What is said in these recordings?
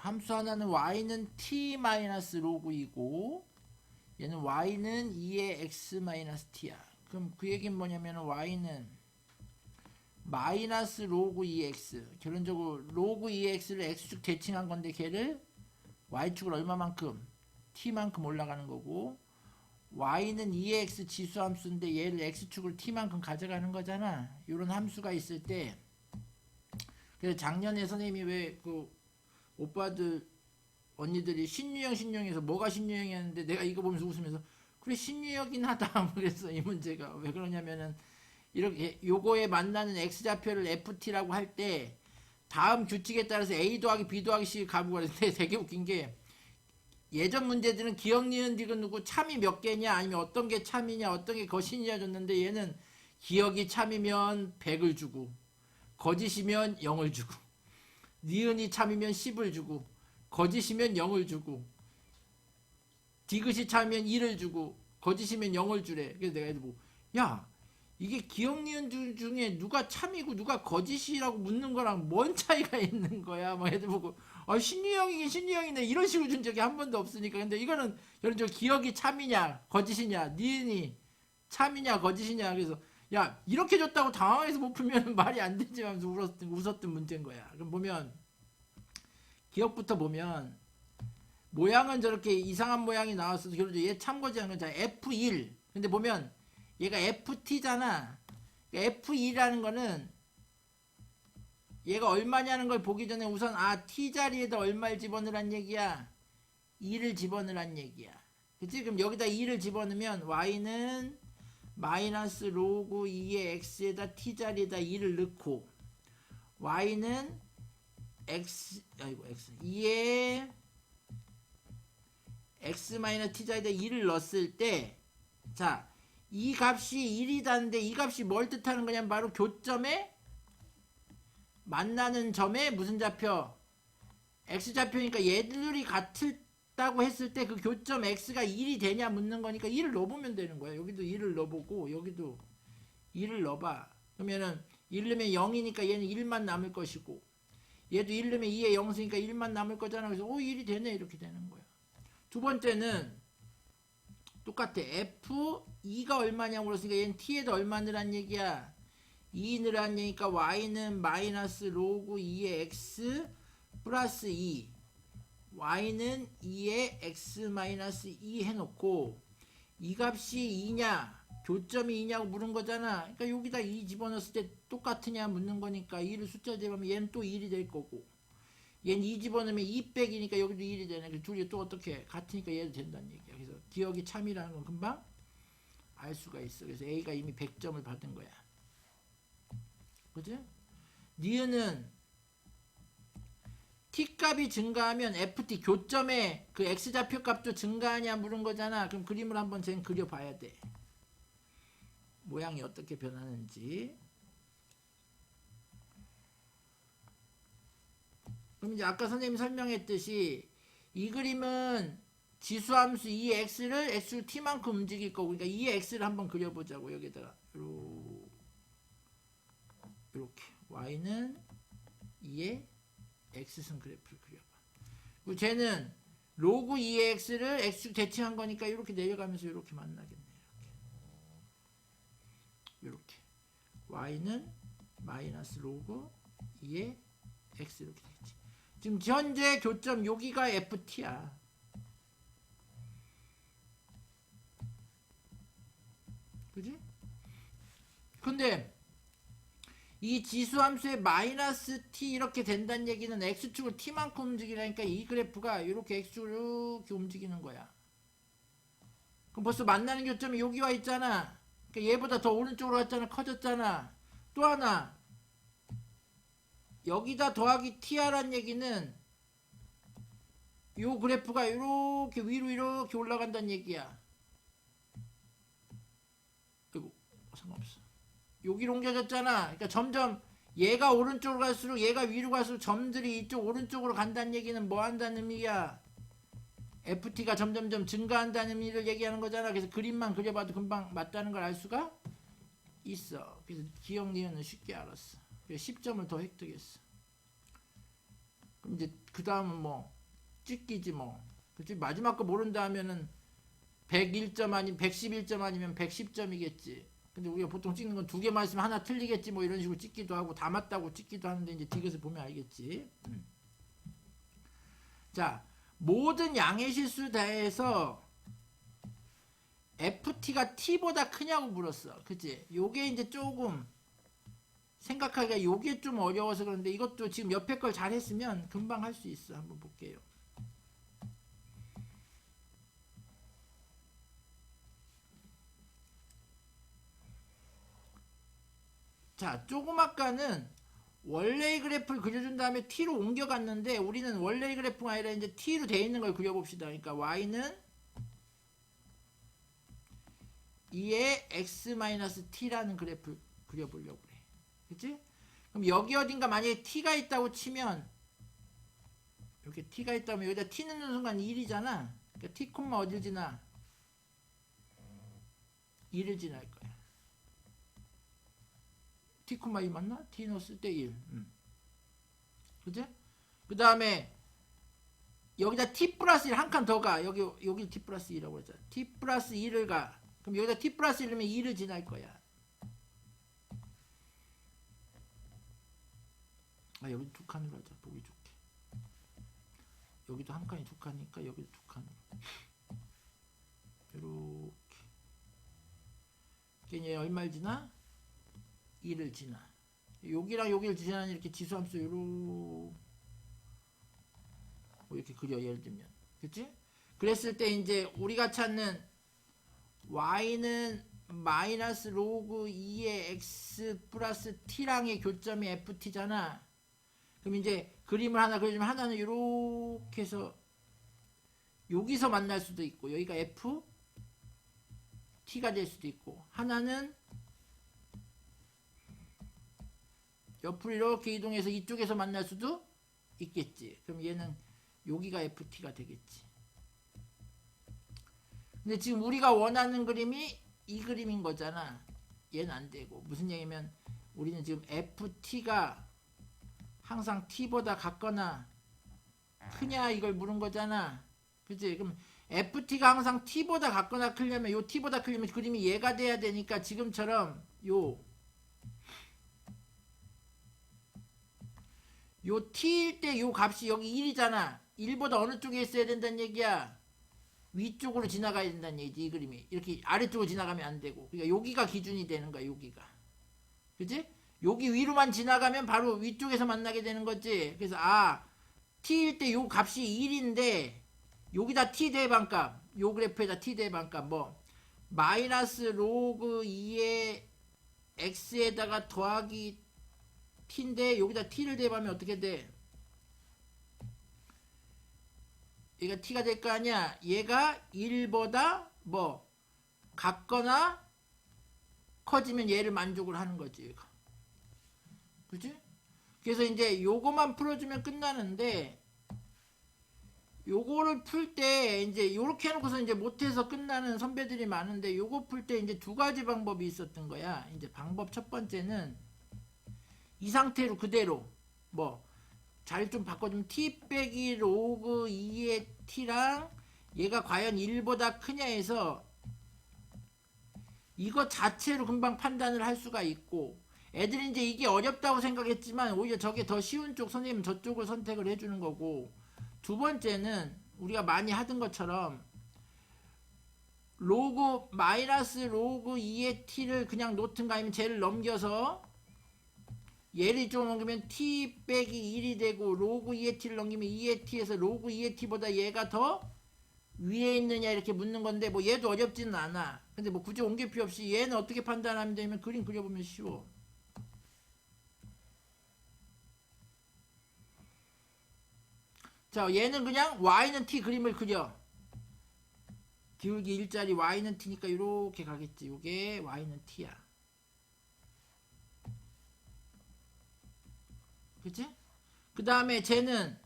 함수 하나는 y는 t 마이너스 로그 2고 얘는 y는 2의 x 마이너스 t야. 그럼 그 얘기는 뭐냐면 y는 마이너스 로그 2x, 결론적으로 로그 2x를 x축 대칭한 건데 걔를 y축을 얼마만큼? t만큼 올라가는 거고, y는 2x 지수함수인데 얘를 x축을 t만큼 가져가는 거잖아. 이런 함수가 있을 때. 그래서 작년에 선생님이 왜 그 오빠들 언니들이 신유형에서 뭐가 신유형이었는데 내가 이거 보면서 웃으면서 그래 신유형이긴 하다 그래서 이 문제가 왜 그러냐면은 이렇게 요거에 만나는 x좌표를 ft라고 할 때 다음 규칙에 따라서 a 더하기 b 더하기 c 가부가 되는데 되게 웃긴 게 예전 문제들은 기억, 니은, 디귿, 누구 참이 몇 개냐 아니면 어떤 게 참이냐 어떤 게 거신이냐 줬는데 얘는 기억이 참이면 100을 주고 거짓이면 0을 주고 니은이 참이면 10을 주고 거짓이면 0을 주고 디귿이 참이면 1을 주고 거짓이면 0을 주래. 그래서 내가 애들 보고 야 이게 기억, 니은 중에 누가 참이고 누가 거짓이라고 묻는 거랑 뭔 차이가 있는 거야. 막 애들 보고 신유형이긴 신유형이네 이런 식으로 준 적이 한 번도 없으니까. 근데 이거는 여러분 저 기억이 참이냐 거짓이냐 니은이 참이냐 거짓이냐 그래서 야 이렇게 줬다고 당황해서 못 풀면 말이 안 되지 하면서 웃었던 문제인 거야. 그럼 보면 기억부터 보면 모양은 저렇게 이상한 모양이 나왔어도 결국 얘 참고지한 건 자 F1 근데 보면 얘가 FT잖아. 그러니까 F2라는 거는 얘가 얼마냐는 걸 보기 전에 우선 T 자리에다 얼마를 집어넣으란 얘기야? 2를 집어넣으란 얘기야. 그치? 그럼 여기다 2를 집어넣으면 y는 마이너스 로그 2의 x에다 t 자리에다 2를 넣고 y는 x 2의 x 마이너스 t 자리에다 2를 넣었을 때 자 이 값이 1이다는데 이 값이 뭘 뜻하는 거냐면 바로 교점에 만나는 점에 무슨 좌표? x좌표니까 얘들이 같다고 했을 때 그 교점 x가 1이 되냐 묻는 거니까 1을 넣어보면 되는 거야. 여기도 1을 넣어보고 여기도 1을 넣어봐. 그러면은 1 넣으면 0이니까 얘는 1만 남을 것이고 얘도 1 넣으면 2에 0 쓰니까 1만 남을 거잖아. 그래서 1이 되네 이렇게 되는 거야. 두 번째는 똑같아. F2가 얼마냐고 물었으니까 얘는 t에다 얼마 넣으란 얘기야? 2 넣으란 얘기니까 y는 마이너스 로그 2의 x 플러스 2 y는 2의 x 마이너스 2 해놓고 이 값이 2냐 교점이 2냐고 물은 거잖아. 그러니까 여기다 2 집어넣었을 때 똑같으냐 묻는 거니까 2를 숫자 대보면 얘는 또 1이 될 거고 얘는 2 집어넣으면 2 빼기니까 여기도 1이 되네. 그래서 둘이 또 어떻게 같으니까 얘도 된다는 얘기야. 그래서 기억이 참이라는 건 금방 알 수가 있어. 그래서 A가 이미 100점을 받은 거야. 그지? 니은은 t값이 증가하면 ft 교점의 그 x좌표 값도 증가하냐 물은 거잖아. 그럼 그림을 한번 쟤는 그려봐야 돼. 모양이 어떻게 변하는지. 그럼 이제 아까 선생님이 설명했듯이 이 그림은 지수함수 2x를 x로 t만큼 움직일 거고 그러니까 2x를 한번 그려보자고. 여기다가 이렇게 y는 2의 x승 그래프를 그려봐. 그리고 쟤는 로그 2의 x를 x축 대칭한 거니까 이렇게 내려가면서 이렇게 만나겠네. 이렇게 y는 마이너스 로그 2의 x 이렇게 되겠지. 지금 현재 교점 여기가 ft야. 그지? 근데 이 지수함수의 마이너스 t 이렇게 된다는 얘기는 x축을 t만큼 움직이라니까 이 그래프가 이렇게 x축으로 이렇게 움직이는 거야. 그럼 벌써 만나는 교점이 여기 와 있잖아. 그러니까 얘보다 더 오른쪽으로 왔잖아. 커졌잖아. 또 하나 여기다 더하기 t라는 얘기는 요 그래프가 이렇게 위로 이렇게 올라간다는 얘기야. 아이고 상관없어. 여기로 옮겨졌잖아. 그러니까 점점 얘가 오른쪽으로 갈수록 얘가 위로 갈수록 점들이 이쪽 오른쪽으로 간다는 얘기는 뭐 한다는 의미야? FT가 점점점 증가한다는 의미를 얘기하는 거잖아. 그래서 그림만 그려봐도 금방 맞다는 걸 알 수가 있어. 그래서 기억 니은은 쉽게 알았어. 그래서 10점을 더 획득했어. 그럼 이제 그 다음은 뭐 찍기지 뭐. 그치? 마지막 거 모른다 하면은 101점 아니면 111점 아니면 110점이겠지. 근데 우리가 보통 찍는 건 두 개만 있으면 하나 틀리겠지 뭐 이런 식으로 찍기도 하고 다 맞다고 찍기도 하는데 이제 디귿을 보면 알겠지. 자, 모든 양의 실수 다해서 FT가 T보다 크냐고 물었어. 그치? 요게 이제 조금 생각하기가 요게 좀 어려워서 그런데 이것도 지금 옆에 걸 잘 했으면 금방 할 수 있어. 한번 볼게요. 자, 조금 아까는 원래의 그래프를 그려준 다음에 T로 옮겨갔는데 우리는 원래의 그래프가 아니라 이제 T로 되어 있는 걸 그려봅시다. 그러니까 Y는 2의 X-T라는 그래프를 그려보려고 그래. 그치? 그럼 여기 어딘가 만약에 T가 있다고 치면 이렇게 T가 있다면 여기다 T 넣는 순간 1이잖아. 그러니까 T, 어딜 지나? 2를 지날 거야. T, 2 맞나? T 넣었을 때 1. 그치? 그 다음에 여기다 T 플러스 1 한 칸 더 가. 여기 T 플러스 2라고 했잖아. T 플러스 2를 가. 그럼 여기다 T 플러스 1이면 2를 지날 거야. 아, 여기 두 칸으로 하자. 보기 좋게. 여기도 한 칸이 두 칸이니까 여기도 두 칸으로. 요렇게. 걔 얼마를 지나? 2를 지나. 여기랑 여기를 지나는 이렇게 지수함수 이렇게 그려. 예를 들면. 그치? 그랬을 때 이제 우리가 찾는 y는 마이너스 로그 2의 x 플러스 t랑의 교점이 ft잖아. 그럼 이제 그림을 하나 그려주면 하나는 이렇게 해서 여기서 만날 수도 있고 여기가 f t가 될 수도 있고 하나는 옆으로 이렇게 이동해서 이쪽에서 만날 수도 있겠지. 그럼 얘는 여기가 ft가 되겠지. 근데 지금 우리가 원하는 그림이 이 그림인 거잖아. 얘는 안 되고. 무슨 얘기냐면 우리는 지금 ft가 항상 t보다 같거나 크냐 이걸 물은 거잖아. 그치? 그럼 ft가 항상 t보다 같거나 크려면 요 t보다 크려면 그림이 얘가 돼야 되니까 지금처럼 요 t일 때 요 값이 여기 1이잖아. 1보다 어느 쪽에 있어야 된다는 얘기야? 위쪽으로 지나가야 된다는 얘기지. 이 그림이 이렇게 아래쪽으로 지나가면 안 되고, 그러니까 여기가 기준이 되는 거야. 여기가, 그치? 여기 위로만 지나가면 바로 위쪽에서 만나게 되는 거지. 그래서 t일 때 요 값이 1인데 여기다 t 대반값, 요 그래프에다 t 대반값 뭐 마이너스 로그 2의 x에다가 더하기 t인데 여기다 t를 대입하면 어떻게 돼? 얘가 t가 될 거 아니야. 얘가 1보다 뭐 같거나 커지면 얘를 만족을 하는 거지. 얘가. 그치? 그래서 이제 요거만 풀어주면 끝나는데 요거를 풀 때 이제 요렇게 해놓고서 이제 못해서 끝나는 선배들이 많은데 요거 풀 때 이제 두 가지 방법이 있었던 거야. 이제 방법 첫 번째는 이 상태로 그대로 뭐 자리 좀 바꿔주면 t 빼기 로그 2의 t랑 얘가 과연 1보다 크냐 해서 이거 자체로 금방 판단을 할 수가 있고, 애들이 이제 이게 어렵다고 생각했지만 오히려 저게 더 쉬운 쪽 선생님 저쪽을 선택을 해주는 거고, 두 번째는 우리가 많이 하던 것처럼 로그 마이너스 로그 2의 t를 그냥 놓든가 아니면 쟤를 넘겨서 얘를 이쪽으로 넘기면 t 빼기 1이 되고 로그 2의 t를 넘기면 2의 t에서 로그 2의 t보다 얘가 더 위에 있느냐 이렇게 묻는 건데 뭐 얘도 어렵지는 않아. 근데 뭐 굳이 옮길 필요 없이 얘는 어떻게 판단하면 되면 그림 그려보면 쉬워. 자, 얘는 그냥 y는 t 그림을 그려. 기울기 일자리 y는 t니까 이렇게 가겠지. 요게 y는 t야. 그치? 그 다음에 쟤는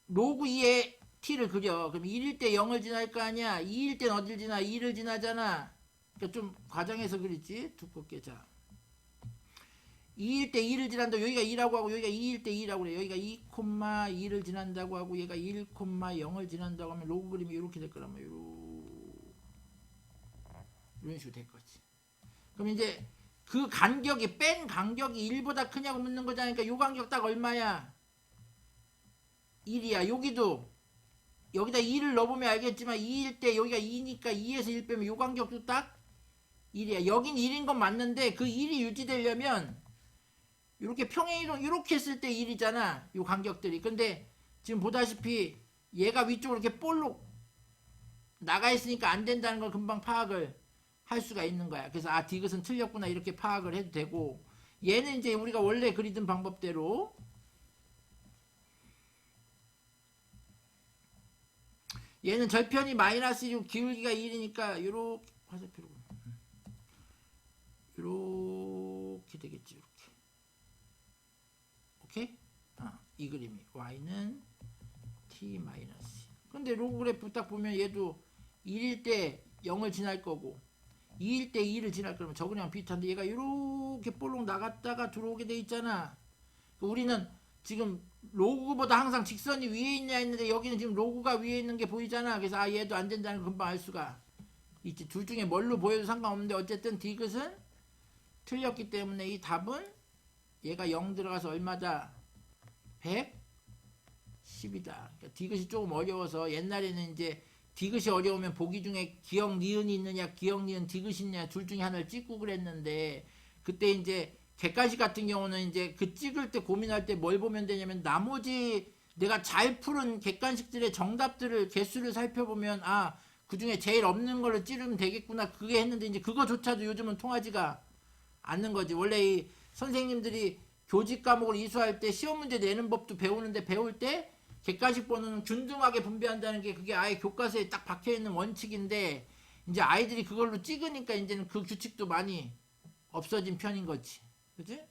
로그 2의 t를 그려. 그럼 1일 때 0을 지날 거 아니야. 2일 땐 어딜 지나? 2를 지나잖아. 그러니까 좀 과장해서 그랬지. 두껍게. 자, 2일 때 2를 지난다고 여기가 2라고 하고 여기가 2일 때 2라고 그래. 여기가 2,2를 지난다고 하고 얘가 1,0을 지난다고 하면 로그 그림이 이렇게 될 거란 말이야. 이런 식으로 될 거지. 그럼 이제 그 간격이 뺀 간격이 1보다 크냐고 묻는 거잖아. 그러니까 요 간격 딱 얼마야? 1이야. 여기도 여기다 2를 넣어보면 알겠지만 2일 때 여기가 2니까 2에서 1 빼면 요 간격도 딱 1이야. 여긴 1인 건 맞는데 그 1이 유지되려면 이렇게 평행이동 이렇게 했을 때 1이잖아. 요 간격들이. 근데 지금 보다시피 얘가 위쪽으로 이렇게 볼록 나가 있으니까 안 된다는 걸 금방 파악을 할 수가 있는 거야. 그래서 아 디귿은 틀렸구나 이렇게 파악을 해도 되고, 얘는 이제 우리가 원래 그리던 방법대로 얘는 절편이 마이너스 1이고 기울기가 1이니까 요렇게 화살표로 요렇게 되겠지. 이렇게. 오케이? 이 그림이 y는 t 마이너스. 근데 로그 그래프 딱 보면 얘도 1일 때 0을 지날 거고 2일 때 2를 지날 거면 저거랑 비슷한데 얘가 이렇게 볼록 나갔다가 들어오게 돼 있잖아. 우리는 지금 로그보다 항상 직선이 위에 있냐 했는데 여기는 지금 로그가 위에 있는 게 보이잖아. 그래서 아 얘도 안 된다는 걸 금방 알 수가 있지. 둘 중에 뭘로 보여도 상관없는데 어쨌든 디귿은 틀렸기 때문에 이 답은 얘가 0 들어가서 얼마다? 110이다. 그러니까 디귿이 조금 어려워서 옛날에는 이제 디귿이 어려우면 보기 중에 기역 니은이 있느냐 기역 니은 디귿이 있느냐 둘 중에 하나를 찍고 그랬는데, 그때 이제 객관식 같은 경우는 이제 그 찍을 때 고민할 때 뭘 보면 되냐면 나머지 내가 잘 푸른 객관식들의 정답들을 개수를 살펴보면 아 그 중에 제일 없는 거를 찌르면 되겠구나 그게 했는데 이제 그거조차도 요즘은 통하지가 않는 거지. 원래 이 선생님들이 교직 과목을 이수할 때 시험 문제 내는 법도 배우는데 배울 때 객관식 번호는 균등하게 분배한다는 게 그게 아예 교과서에 딱 박혀있는 원칙인데 이제 아이들이 그걸로 찍으니까 이제는 그 규칙도 많이 없어진 편인 거지. 그치?